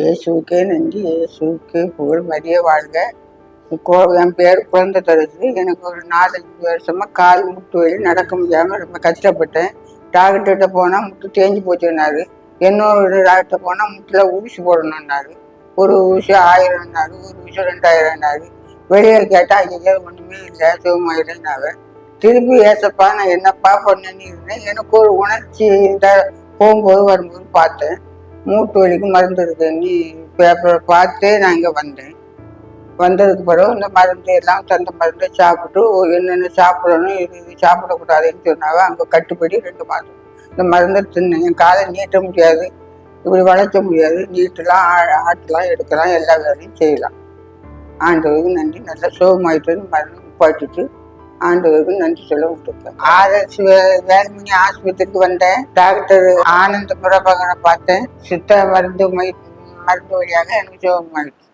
இயேசுவுக்கே நன்றி, இயேசுவுக்கு புகழ், மரியே வாழ்க. என் பேர் குழந்தை தரசு. எனக்கு ஒரு 4-5 வருஷமா கால் முட்டு வலி, நடக்க முடியாம ரொம்ப கஷ்டப்பட்டேன். டாக்டர்கிட்ட போனா முட்டு தேஞ்சு போச்சுன்னாரு. இன்னொரு டாக்டர் போனா முட்டுல ஊசி போடணும்னாரு. ஒரு ஊசி 1000ன்னாரு, ஒரு ஊசி 2000ன்னாரு. வெளியே கேட்டா ஐயோ ஒண்ணுமே இல்லை, சிவமாயிடுனாவ. திருப்பி ஏசப்பா நான் என்னப்பா பண்ணேன்னு இருந்தேன். எனக்கு ஒரு உணர்ச்சி போகும்போது வரும்போது பார்த்தேன், மூட்டு வலிக்கு மருந்து இருக்குன்னு பேப்பரை பார்த்தே நான் இங்கே வந்தேன். வந்ததுக்கு பிறகு இந்த மருந்து எல்லாம் தந்த மருந்தை சாப்பிட்டு என்னென்ன சாப்பிடணும், இது சாப்பிடக்கூடாதுன்னு சொன்னாங்க. அங்கே கட்டுப்படி 2 மாதம் இந்த மருந்தை தின்னேன். என் காலை நீட்ட முடியாது, இப்படி வளைக்க முடியாது, நீட்டலாம் ஆட்டலாம் எடுக்கலாம், எல்லா வேலையும் செய்யலாம். ஆண்டவருக்கு நன்றி. நல்லா சோகமாயிட்டு மருந்து நிப்பாட்டிட்டு ஆண்டவருக்கு நன்றி சொல்ல விட்டுருக்கேன். RS வேலுமணி ஆஸ்பத்திரிக்கு வந்தேன். டாக்டர் ஆனந்த பிரபாகரை பார்த்தேன். சித்த மருந்து வழியாக எனக்கு சோகமாயிடுச்சு.